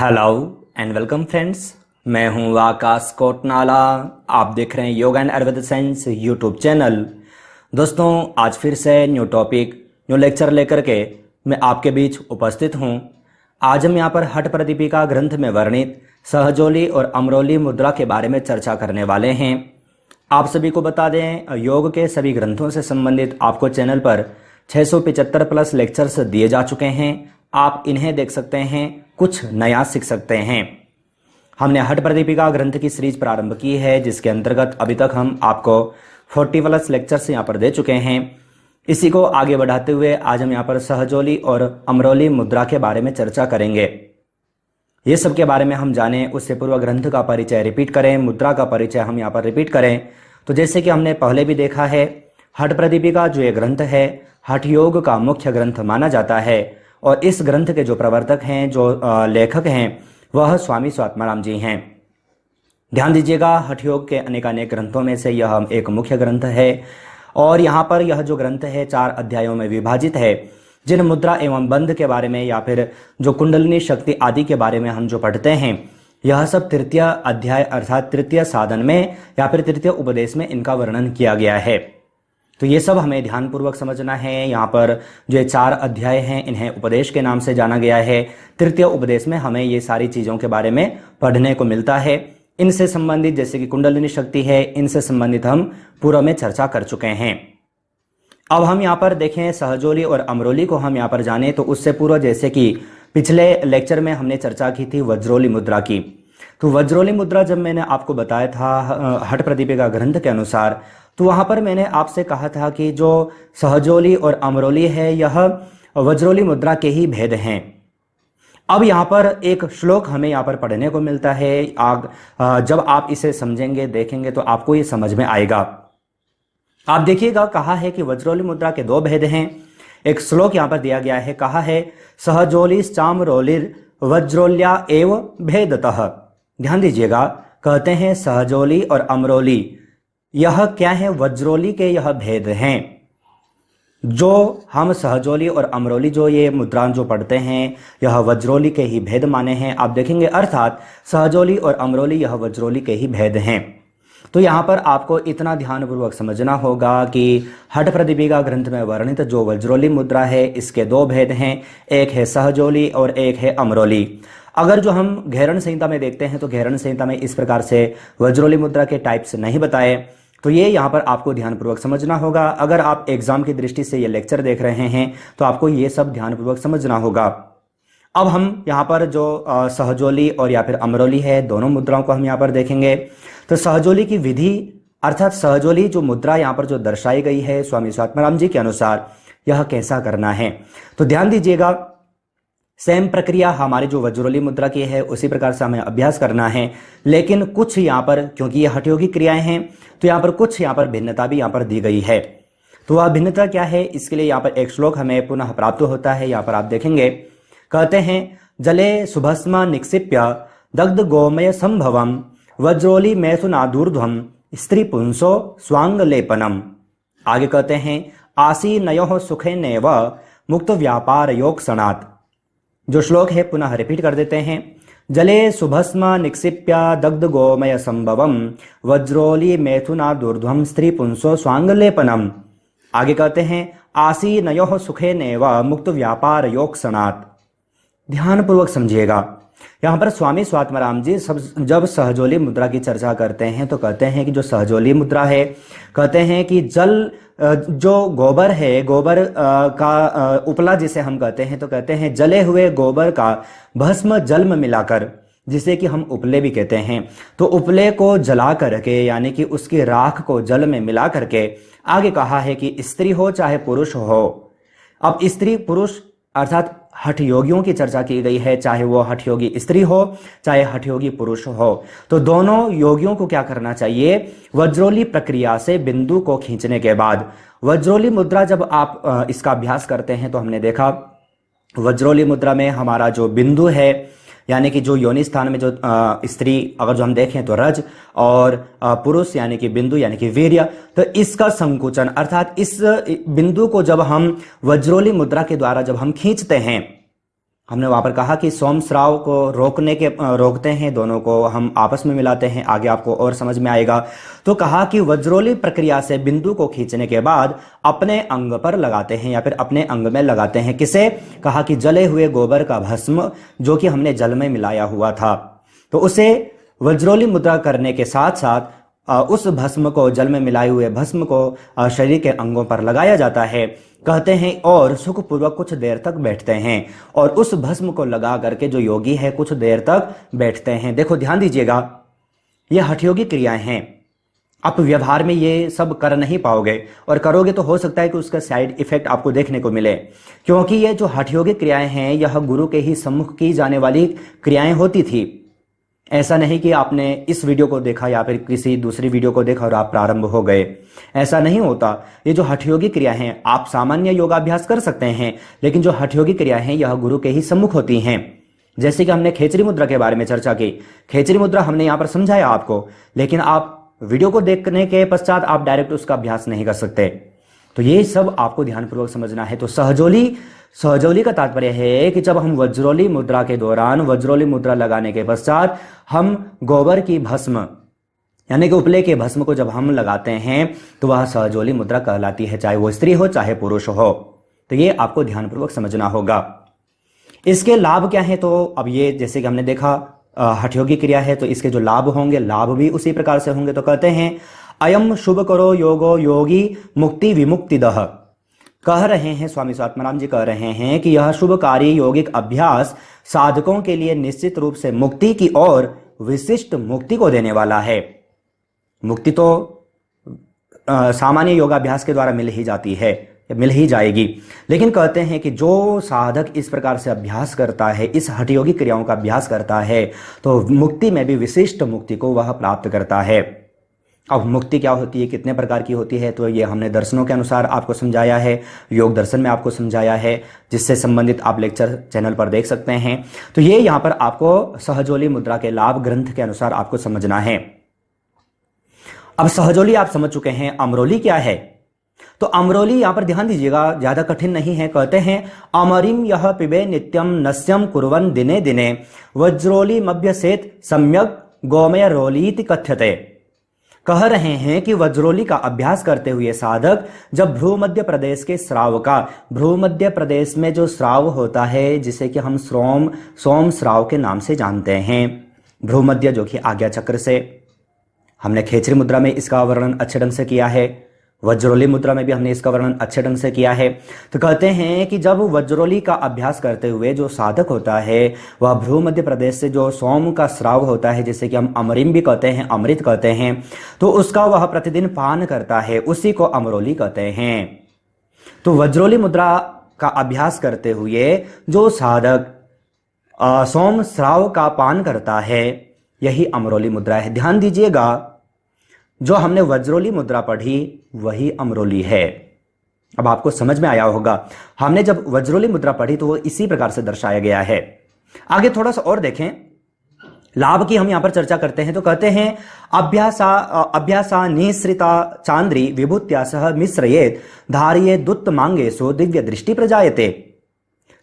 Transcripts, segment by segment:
Hello and welcome friends. मैं हूं आकाश कोटनाला। आप देख रहे हैं yoga and Ayurveda science YouTube channel. दोस्तों, आज फिर से न्यू टॉपिक न्यू लेक्चर लेकर के मैं आपके बीच उपस्थित हूं। आज हम यहां पर हठ प्रदीपिका ग्रंथ में वर्णित सहजोली और अमरोली मुद्रा के बारे में चर्चा करने वाले हैं। आप सभी को बता दें, योग के सभी ग्रंथों से संबंधित आपको चैनल पर 675 प्लस लेक्चर्स दिए जा चुके हैं। आप इन्हें देख सकते हैं, कुछ नया सीख सकते हैं। हमने हठ प्रदीपिका ग्रंथ की सीरीज प्रारंभ की है, जिसके अंतर्गत अभी तक हम आपको 40 प्लस लेक्चर्स यहाँ पर दे चुके हैं। इसी को आगे बढ़ाते हुए आज हम यहाँ पर सहजोली और अमरोली मुद्रा के बारे में चर्चा करेंगे। ये सब के बारे में हम जाने उससे पूर्व ग्रंथ का परिचय रिपीट करें, मुद्रा का परिचय हम यहाँ पर रिपीट करें। तो जैसे कि हमने पहले भी देखा है, हठ प्रदीपिका जो ये ग्रंथ है हठ योग का मुख्य ग्रंथ माना जाता है और इस ग्रंथ के जो प्रवर्तक हैं, जो लेखक हैं, वह स्वामी स्वात्माराम जी हैं। ध्यान दीजिएगा, हठ योग के अनेकानेक ग्रंथों में से यह एक मुख्य ग्रंथ है और यहाँ पर यह जो ग्रंथ है 4 अध्यायों में विभाजित है। जिन मुद्रा एवं बंध के बारे में या फिर जो कुंडलिनी शक्ति आदि के बारे में हम जो पढ़ते हैं, यह सब तृतीय अध्याय अर्थात तृतीय साधन में या फिर तृतीय उपदेश में इनका वर्णन किया गया है। तो ये सब हमें ध्यानपूर्वक समझना है। यहाँ पर जो ये 4 अध्याय हैं, इन्हें उपदेश के नाम से जाना गया है। तृतीय उपदेश में हमें ये सारी चीज़ों के बारे में पढ़ने को मिलता है। इनसे संबंधित जैसे कि कुंडलिनी शक्ति है, इनसे संबंधित हम पूर्व में चर्चा कर चुके हैं। अब हम यहाँ पर देखें सहजोली और अमरोली को हम यहाँ पर जाने, तो उससे पूर्व जैसे कि पिछले लेक्चर में हमने चर्चा की थी वज्रोली मुद्रा की। तो वज्रोली मुद्रा जब मैंने आपको बताया था हठ प्रदीपिका ग्रंथ के अनुसार, तो वहां पर मैंने आपसे कहा था कि जो सहजोली और अमरोली है यह वज्रोली मुद्रा के ही भेद हैं। अब यहाँ पर एक श्लोक हमें यहाँ पर पढ़ने को मिलता है। जब आप इसे समझेंगे, देखेंगे तो आपको ये समझ में आएगा। आप देखिएगा, कहा है कि वज्रोली मुद्रा के 2 भेद हैं। एक श्लोक यहाँ पर दिया गया है, कहा है सहजोलिश्चामरोलिर वज्रोल्या एव भेदतः। ध्यान दीजिएगा, कहते हैं सहजोली और अमरोली यह क्या है, वज्रोली के यह भेद हैं। जो हम सहजोली और अमरोली जो ये मुद्राएं जो पढ़ते हैं, यह वज्रोली के ही भेद माने हैं। आप देखेंगे, अर्थात सहजोली और अमरोली यह वज्रोली के ही भेद हैं। तो यहाँ पर आपको इतना ध्यानपूर्वक समझना होगा कि हठ प्रदीपिका ग्रंथ में वर्णित जो वज्रोली मुद्रा है, इसके 2 भेद हैं। एक है सहजोली और एक है अमरोली। अगर जो हम घेरण संहिता में देखते हैं, तो घेरण संहिता में इस प्रकार से वज्रोली मुद्रा के टाइप्स नहीं बताए। तो ये यहाँ पर आपको ध्यानपूर्वक समझना होगा। अगर आप एग्जाम की दृष्टि से ये लेक्चर देख रहे हैं, तो आपको ये सब ध्यानपूर्वक समझना होगा। अब हम यहाँ पर जो सहजोली और या फिर अमरोली है, दोनों मुद्राओं को हम यहाँ पर देखेंगे। तो सहजोली की विधि अर्थात सहजोली जो मुद्रा यहाँ पर जो दर्शाई गई है स्वामी स्वात्माराम जी के अनुसार, यह कैसा करना है। तो ध्यान दीजिएगा, सेम प्रक्रिया हमारी जो वज्रोली मुद्रा की है उसी प्रकार से हमें अभ्यास करना है। लेकिन कुछ यहाँ पर, क्योंकि ये हठयोगी क्रियाएं हैं, तो यहाँ पर कुछ यहाँ पर भिन्नता भी यहाँ पर दी गई है। तो वह भिन्नता क्या है, इसके लिए यहाँ पर एक श्लोक हमें पुनः प्राप्त होता है। यहाँ पर आप देखेंगे, कहते हैं जले सुभस्मा निक्षिप्य दग्ध गोमय संभवम वज्रोली मैथुनादूर्ध्वम स्त्री पुंसो स्वांग लेपनम। आगे कहते हैं आसीनयोः सुखेनैव मुक्त व्यापार योग सणात्। जो श्लोक है पुनः रिपीट कर देते हैं, जले सुभस्म निक्षिप्य दग्ध गोमय संभवम वज्रोली मैथुनादूर्ध्वम स्त्री पुंसो स्वांगलेपनम। आगे कहते हैं आसीनयोः सुखेनैव मुक्त व्यापार योग सणात्। ध्यानपूर्वक समझिएगा, यहाँ पर स्वामी स्वात्माराम जी जब सहजोली मुद्रा की चर्चा करते हैं, तो कहते हैं कि जो सहजोली मुद्रा है, कहते हैं कि जल जो गोबर है, गोबर का उपला जिसे हम कहते हैं, तो कहते हैं जले हुए गोबर का भस्म जल में मिलाकर, जिसे कि हम उपले भी कहते हैं, तो उपले को जला करके यानी कि उसकी राख को जल में मिला करके, आगे कहा है कि स्त्री हो चाहे पुरुष हो। अब स्त्री पुरुष अर्थात हठ योगियों की चर्चा की गई है, चाहे वो हठ योगी स्त्री हो चाहे हठ योगी पुरुष हो। तो दोनों योगियों को क्या करना चाहिए, वज्रोली प्रक्रिया से बिंदु को खींचने के बाद वज्रोली मुद्रा जब आप इसका अभ्यास करते हैं, तो हमने देखा वज्रोली मुद्रा में हमारा जो बिंदु है यानी कि जो योनि स्थान में जो स्त्री अगर जो हम देखें तो रज और पुरुष यानी कि बिंदु यानी कि वीर्य, तो इसका संकुचन अर्थात इस बिंदु को जब हम वज्रोली मुद्रा के द्वारा जब हम खींचते हैं, हमने वहां पर कहा कि सोम श्राव को रोकते हैं, दोनों को हम आपस में मिलाते हैं, आगे आपको और समझ में आएगा। तो कहा कि वज्रोली प्रक्रिया से बिंदु को खींचने के बाद अपने अंग पर लगाते हैं या फिर अपने अंग में लगाते हैं। किसे? कहा कि जले हुए गोबर का भस्म जो कि हमने जल में मिलाया हुआ था, तो उसे वज्रोली मुद्रा करने के साथ साथ उस भस्म को, जल में मिलाए हुए भस्म को शरीर के अंगों पर लगाया जाता है, कहते हैं, और सुखपूर्वक कुछ देर तक बैठते हैं। और उस भस्म को लगा करके जो योगी है कुछ देर तक बैठते हैं। देखो ध्यान दीजिएगा, ये हठयोगी क्रियाएं हैं। आप व्यवहार में ये सब कर नहीं पाओगे, और करोगे तो हो सकता है कि उसका साइड इफेक्ट आपको देखने को मिले, क्योंकि ये जो हठयोगी क्रियाएं हैं यह गुरु के ही सम्मुख की जाने वाली क्रियाएं होती थी। ऐसा नहीं कि आपने इस वीडियो को देखा या फिर किसी दूसरी वीडियो को देखा और आप प्रारंभ हो गए, ऐसा नहीं होता। ये जो हठयोगी क्रिया हैं, आप सामान्य योगाभ्यास कर सकते हैं, लेकिन जो हठयोगी क्रिया हैं यह गुरु के ही सम्मुख होती हैं। जैसे कि हमने खेचरी मुद्रा के बारे में चर्चा की, खेचरी मुद्रा हमने यहाँ पर समझाया आपको, लेकिन आप वीडियो को देखने के पश्चात आप डायरेक्ट उसका अभ्यास नहीं कर सकते। तो ये सब आपको ध्यानपूर्वक समझना है। तो सहजोली का तात्पर्य है कि जब हम वज्रोली मुद्रा के दौरान वज्रोली मुद्रा लगाने के पश्चात हम गोबर की भस्म यानी कि उपले के भस्म को जब हम लगाते हैं तो वह सहजोली मुद्रा कहलाती है, चाहे वो स्त्री हो चाहे पुरुष हो। तो ये आपको ध्यानपूर्वक समझना होगा। इसके लाभ क्या है? तो अब ये जैसे कि हमने देखा हठयोगी क्रिया है, तो इसके जो लाभ होंगे, लाभ भी उसी प्रकार से होंगे। तो कहते हैं अयम शुभ करो योगो योगी मुक्ति विमुक्तिदः। कह रहे हैं स्वामी स्वात्माराम जी कह रहे हैं कि यह शुभकारी यौगिक अभ्यास साधकों के लिए निश्चित रूप से मुक्ति की और विशिष्ट मुक्ति को देने वाला है। मुक्ति तो सामान्य योगाभ्यास के द्वारा मिल ही जाती है, मिल ही जाएगी, लेकिन कहते हैं कि जो साधक इस प्रकार से अभ्यास करता है, इस हठयोगी क्रियाओं का अभ्यास करता है, तो मुक्ति में भी विशिष्ट मुक्ति को वह प्राप्त करता है। अब मुक्ति क्या होती है, कितने प्रकार की होती है, तो ये हमने दर्शनों के अनुसार आपको समझाया है, योग दर्शन में आपको समझाया है, जिससे संबंधित आप लेक्चर चैनल पर देख सकते हैं। तो ये यहाँ पर आपको सहजोली मुद्रा के लाभ ग्रंथ के अनुसार आपको समझना है। अब सहजोली आप समझ चुके हैं, अमरोली क्या है? तो अमरोली यहां पर ध्यान दीजिएगा, ज्यादा कठिन नहीं है। कहते हैं अमरिम यह पिबे नित्यम नस्यम कुर्वन् दिने दिने वज्रोली मभ्यसेत सम्यक गोमय रोलीति कथ्यते। कह रहे हैं कि वज्रोली का अभ्यास करते हुए साधक जब भ्रूमध्य प्रदेश के स्राव का, भ्रूमध्य प्रदेश में जो स्राव होता है जिसे कि हम सोम स्राव के नाम से जानते हैं, भ्रूमध्य जो कि आज्ञा चक्र से, हमने खेचरी मुद्रा में इसका वर्णन अच्छे ढंग से किया है, वज्रोली मुद्रा में भी हमने इसका वर्णन अच्छे ढंग से किया है। तो कहते हैं कि जब वज्रोली का अभ्यास करते हुए जो साधक होता है वह भ्रूमध्य प्रदेश से जो सोम का स्राव होता है, जिसे कि हम अमरिम भी कहते हैं, अमृत कहते हैं, तो उसका वह प्रतिदिन पान करता है, उसी को अमरोली कहते हैं। तो वज्रोली मुद्रा का अभ्यास करते हुए जो साधक सोम स्राव का पान करता है, यही अमरोली मुद्रा है। ध्यान दीजिएगा, जो हमने वज्रोली मुद्रा पढ़ी वही अमरोली है। अब आपको समझ में आया होगा, हमने जब वज्रोली मुद्रा पढ़ी तो वो इसी प्रकार से दर्शाया गया है। आगे थोड़ा सा और देखें, लाभ की हम यहां पर चर्चा करते हैं। तो कहते हैं अभ्यासा निःसृता चांद्री विभूत्या सह मिश्रयेत धारिये दुत्त मांगेसु दिव्य दृष्टि प्रजायते।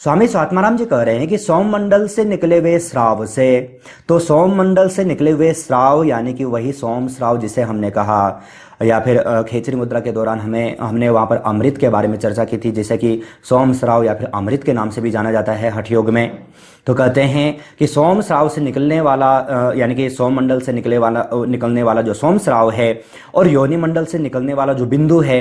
स्वामी स्वात्माराम जी कह रहे हैं कि सोम मंडल से निकले हुए श्राव से, तो सोम मंडल से निकले हुए श्राव यानी कि वही सोम श्राव जिसे हमने कहा, या फिर खेचरी मुद्रा के दौरान हमने वहां पर अमृत के बारे में चर्चा की थी, जैसे कि सोम श्राव या फिर अमृत के नाम से भी जाना जाता है हठयोग में। तो कहते हैं कि सोम श्राव से निकलने वाला यानी कि सोम मंडल से निकलने वाला जो सोम श्राव है और योनि मंडल से निकलने वाला जो बिंदु है,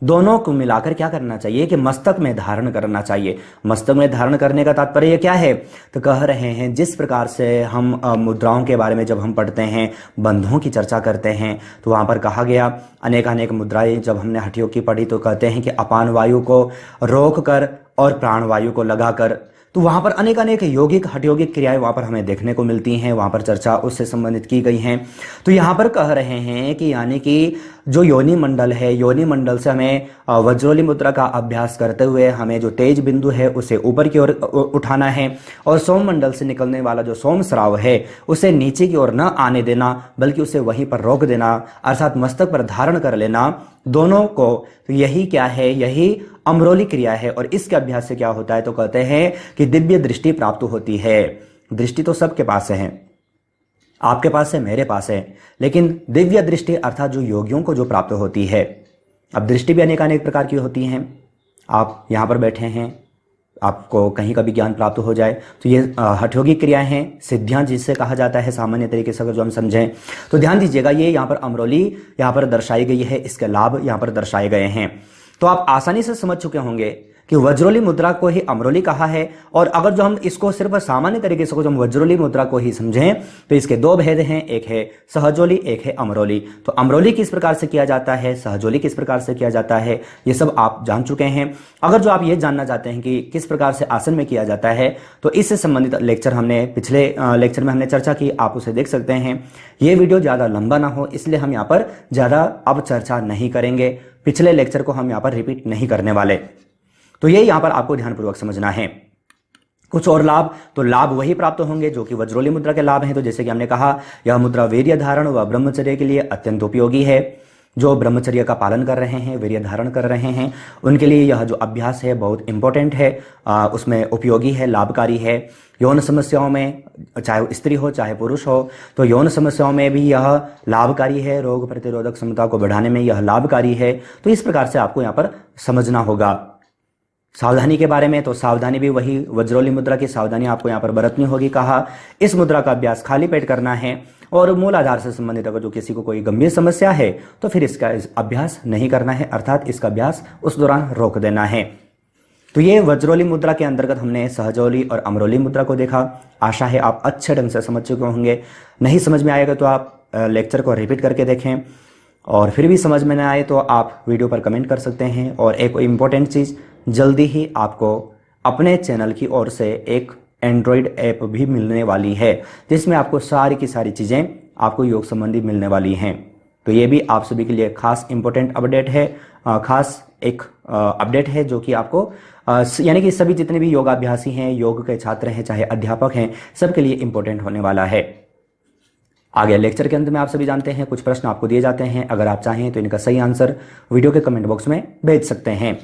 दोनों को मिलाकर क्या करना चाहिए कि मस्तक में धारण करना चाहिए। मस्तक में धारण करने का तात्पर्य क्या है? तो कह रहे हैं जिस प्रकार से हम मुद्राओं के बारे में जब हम पढ़ते हैं, बंधों की चर्चा करते हैं, तो वहां पर कहा गया अनेक मुद्राएं जब हमने हठयोग की पढ़ी तो कहते हैं कि अपान वायु को रोक कर और प्राण वायु को लगाकर, तो वहां पर अनेक यौगिक हठयोगिक क्रियाएं वहां पर हमें देखने को मिलती हैं, वहां पर चर्चा उससे संबंधित की गई हैं। तो यहां पर कह रहे हैं कि यानी कि जो योनि मंडल है, योनि मंडल से हमें वज्रोली मुद्रा का अभ्यास करते हुए हमें जो तेज बिंदु है उसे ऊपर की ओर उठाना है, और सोम मंडल से निकलने वाला जो सोम स्राव है उसे नीचे की ओर न आने देना, बल्कि उसे वहीं पर रोक देना, अर्थात मस्तक पर धारण कर लेना दोनों को। तो यही क्या है, यही अमरोली क्रिया है। और इसके अभ्यास से क्या होता है, तो कहते हैं कि दिव्य दृष्टि प्राप्त होती है। दृष्टि तो सबके पास है, आपके पास है, मेरे पास है, लेकिन दिव्य दृष्टि अर्थात जो योगियों को जो प्राप्त होती है। अब दृष्टि भी अनेक प्रकार की होती हैं। आप यहाँ पर बैठे हैं, आपको कहीं का भी ज्ञान प्राप्त हो जाए तो ये हठयोगी क्रियाएं हैं, सिद्धियां जिसे कहा जाता है सामान्य तरीके से अगर जो हम समझें तो। ध्यान दीजिएगा, ये यहाँ पर अमरोली यहाँ पर दर्शाई गई है, इसके लाभ यहाँ पर दर्शाए गए हैं। तो आप आसानी से समझ चुके होंगे कि वज्रोली मुद्रा को ही अमरोली कहा है। और अगर जो हम इसको सिर्फ सामान्य तरीके से जो हम वज्रोली मुद्रा को ही समझें तो इसके दो भेद हैं, एक है सहजोली, एक है अमरोली। तो अमरोली किस प्रकार से किया जाता है, सहजोली किस प्रकार से किया जाता है, ये सब आप जान चुके हैं। अगर जो आप ये जानना चाहते हैं कि किस प्रकार से आसन में किया जाता है तो इससे संबंधित लेक्चर हमने पिछले लेक्चर में हमने चर्चा की, आप उसे देख सकते हैं। ये वीडियो ज़्यादा लंबा ना हो इसलिए हम यहाँ पर ज़्यादा अब चर्चा नहीं करेंगे, पिछले लेक्चर को हम यहाँ पर रिपीट नहीं करने वाले। तो ये यहां पर आपको ध्यानपूर्वक समझना है। कुछ और लाभ, तो लाभ वही प्राप्त होंगे जो कि वज्रोली मुद्रा के लाभ हैं। तो जैसे कि हमने कहा, यह मुद्रा वीर्य धारण व ब्रह्मचर्य के लिए अत्यंत उपयोगी है। जो ब्रह्मचर्य का पालन कर रहे हैं, वीर्य धारण कर रहे हैं, उनके लिए यह जो अभ्यास है बहुत इंपॉर्टेंट है, उसमें उपयोगी है, लाभकारी है। यौन समस्याओं में, चाहे स्त्री हो चाहे पुरुष हो, तो यौन समस्याओं में भी यह लाभकारी है, रोग प्रतिरोधक क्षमता को बढ़ाने में यह लाभकारी है। तो इस प्रकार से आपको यहाँ पर समझना होगा। सावधानी के बारे में, तो सावधानी भी वही वज्रोली मुद्रा की सावधानी आपको यहाँ पर बरतनी होगी। कहा इस मुद्रा का अभ्यास खाली पेट करना है, और मूल आधार से संबंधित अगर जो किसी को कोई गंभीर समस्या है तो फिर इसका अभ्यास नहीं करना है, अर्थात इसका अभ्यास उस दौरान रोक देना है। तो ये वज्रोली मुद्रा के अंतर्गत हमने सहजोली और अमरोली मुद्रा को देखा। आशा है आप अच्छे ढंग से समझ चुके होंगे। नहीं समझ में आएगा तो आप लेक्चर को रिपीट करके देखें, और फिर भी समझ में न आए तो आप वीडियो पर कमेंट कर सकते हैं। और एक इम्पॉर्टेंट चीज़, जल्दी ही आपको अपने चैनल की ओर से एक एंड्रॉयड ऐप भी मिलने वाली है, जिसमें आपको सारी की सारी चीज़ें आपको योग संबंधी मिलने वाली हैं। तो ये भी आप सभी के लिए खास इंपॉर्टेंट अपडेट है, खास एक अपडेट है जो कि आपको यानी कि सभी जितने भी योगाभ्यासी हैं, योग के छात्र हैं, चाहे अध्यापक हैं, सबके लिए इंपॉर्टेंट होने वाला है। आगे लेक्चर के अंत में आप सभी जानते हैं कुछ प्रश्न आपको दिए जाते हैं, अगर आप चाहें तो इनका सही आंसर वीडियो के कमेंट बॉक्स में भेज सकते हैं।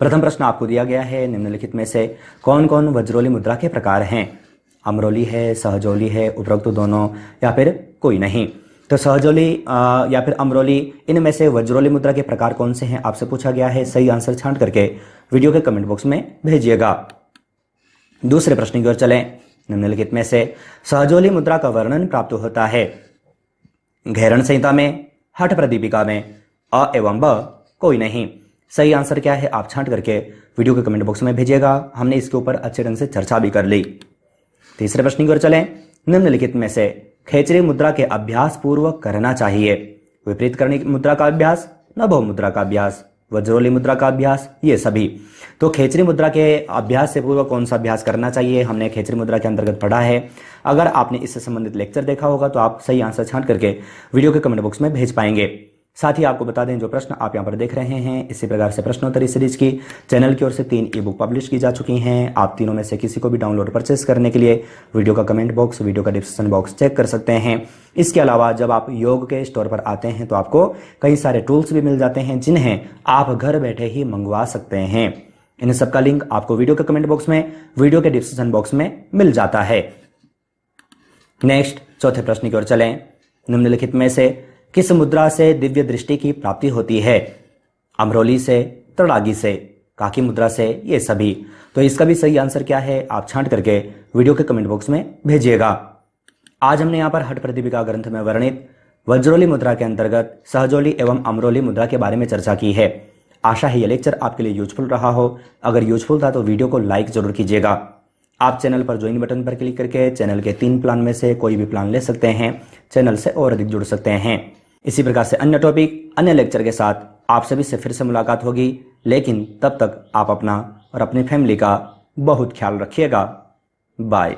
प्रथम प्रश्न आपको दिया गया है, निम्नलिखित में से कौन कौन वज्रोली मुद्रा के प्रकार हैं? अमरोली है, सहजोली है, उपरोक्त दोनों, या फिर कोई नहीं। तो सहजोली या फिर अमरोली, इनमें से वज्रोली मुद्रा के प्रकार कौन से हैं आपसे पूछा गया है। सही आंसर छांट करके वीडियो के कमेंट बॉक्स में भेजिएगा। दूसरे प्रश्न की ओर चलें। निम्नलिखित में से सहजोली मुद्रा का वर्णन प्राप्त होता है? घेरण संहिता में, हठ प्रदीपिका में, अ एवं ब, कोई नहीं। सही आंसर क्या है आप छांट करके वीडियो के कमेंट बॉक्स में भेजिएगा। हमने इसके ऊपर अच्छे ढंग से चर्चा भी कर ली। तीसरे प्रश्न की ओर चलें। निम्नलिखित में से खेचरी मुद्रा के अभ्यास पूर्वक करना चाहिए? विपरीत करणी मुद्रा का अभ्यास, नभो मुद्रा का अभ्यास, वज्रोली मुद्रा का अभ्यास, ये सभी। तो खेचरी मुद्रा के अभ्यास से पूर्व कौन सा अभ्यास करना चाहिए, हमने खेचरी मुद्रा के अंतर्गत पढ़ा है। अगर आपने इससे संबंधित लेक्चर देखा होगा तो आप सही आंसर छांट करके वीडियो के कमेंट बॉक्स में भेज पाएंगे। साथ ही आपको बता दें जो प्रश्न आप यहाँ पर देख रहे हैं, इसी प्रकार से प्रश्नोत्तरी सीरीज की चैनल की ओर से 3 ई बुक पब्लिश की जा चुकी हैं। आप तीनों में से किसी को भी डाउनलोड परचेस करने के लिए वीडियो का कमेंट बॉक्स, वीडियो का डिस्क्रिप्शन बॉक्स चेक कर सकते हैं। इसके अलावा जब आप योग के स्टोर पर आते हैं तो आपको कई सारे टूल्स भी मिल जाते हैं जिन्हें आप घर बैठे ही मंगवा सकते हैं। इन सब का लिंक आपको वीडियो के कमेंट बॉक्स में, वीडियो के डिस्क्रिप्शन बॉक्स में मिल जाता है। नेक्स्ट चौथे प्रश्न की ओर चलें। निम्नलिखित में से किस मुद्रा से दिव्य दृष्टि की प्राप्ति होती है? अमरोली से, तड़ागी से, काकी मुद्रा से, ये सभी। तो इसका भी सही आंसर क्या है आप छांट करके वीडियो के कमेंट बॉक्स में भेजिएगा। आज हमने यहाँ पर हठ प्रदीपिका ग्रंथ में वर्णित वज्रोली मुद्रा के अंतर्गत सहजोली एवं अमरोली मुद्रा के बारे में चर्चा की है। आशा है यह लेक्चर आपके लिए यूजफुल रहा हो। अगर यूजफुल था तो वीडियो को लाइक जरूर कीजिएगा। आप चैनल पर ज्वाइन बटन पर क्लिक करके चैनल के 3 प्लान में से कोई भी प्लान ले सकते हैं, चैनल से और अधिक जुड़ सकते हैं। इसी प्रकार से अन्य टॉपिक, अन्य लेक्चर के साथ आप सभी से फिर से मुलाकात होगी, लेकिन तब तक आप अपना और अपनी फैमिली का बहुत ख्याल रखिएगा। बाय।